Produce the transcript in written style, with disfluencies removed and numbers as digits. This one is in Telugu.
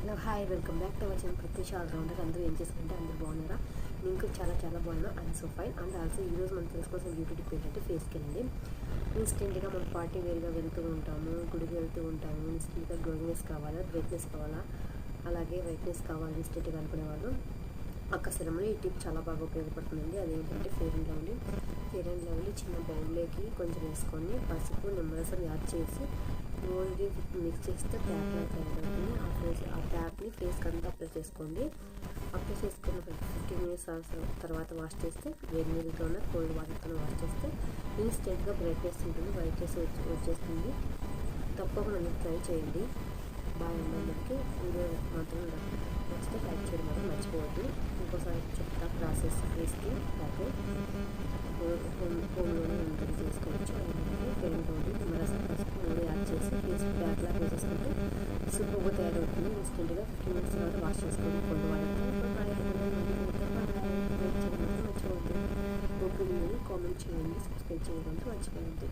Hello hi welcome back to our channel Pratyusha allrounder. అందరూ ఏం చేస్తుంటే అందరూ బాగున్నారా? నేను కూడా చాలా బాగున్నా. And so fine. And also ఈరోజు మనం తెలుసుకోవాల్సిన బ్యూటీ టిప్ ఏంటంటే ఫేస్కి వెళ్ళండి. ఇన్స్టెంట్గా మనం పార్టీ వేర్గా వెళ్తూ ఉంటాము, గుడికి వెళ్తూ ఉంటాము. ఇన్స్టెంట్గా గ్లోయింగ్నెస్ కావాలా, బ్రైట్నెస్ కావాలా, అలాగే వైట్నెస్ కావాలి ఇన్స్టెంట్గా అనుకునేవాళ్ళు అక్కసరంలో ఈ టిప్ చాలా బాగా ఉపయోగపడుతుందండి. అదేంటంటే ఫెయిర్ అండ్ లవ్లీ చిన్న బౌల్లోకి కొంచెం వేసుకొని పసుపు నిమ్మరసం యాడ్ చేసి ఓన్లీ మిక్స్ చేస్తే ప్యాక్ లాగా తయారవుతుంది. ఆ ప్యాక్ని ఫేస్కి అంతా అప్లై చేసుకోండి. అప్లై చేసుకున్న 15 మినిట్స్ తర్వాత వాష్ చేస్తే వేడి నీళ్ళతోనే కోల్డ్ వాటర్తో వాష్ చేస్తే ఇన్స్టెంట్గా బ్రైట్నెస్ ఉంటుంది, వైట్నెస్ వచ్చేస్తుంది. తప్పకుండా మీరు ట్రై చేయండి. బాగా అందరికీ వీడియో మాత్రం నచ్చితే లైక్ చేయడం మాత్రం మర్చిపోవద్దు. ఇంకోసారి చెప్తా ప్రాసెస్ ఫేస్కి ప్యాక్ హోమ్లోనే ఉంటుంది, చేసుకోవచ్చు. పెరుగుతోటి నిమ్మరసం పసుపు మూడు యాడ్ చేసి ఫేస్ ప్యాక్ లాగా వేసేసుకుంటే సూపర్గా తయారవుతుంది. ఇన్స్టెంట్గా 15 మినిట్స్ తర్వాత వాష్ చేసుకోండి. కొన్ని వాటర్ మర్చిపోవద్దు. కామెంట్ చేయండి, సబ్స్క్రైబ్ చేయడం మర్చిపోవద్దు.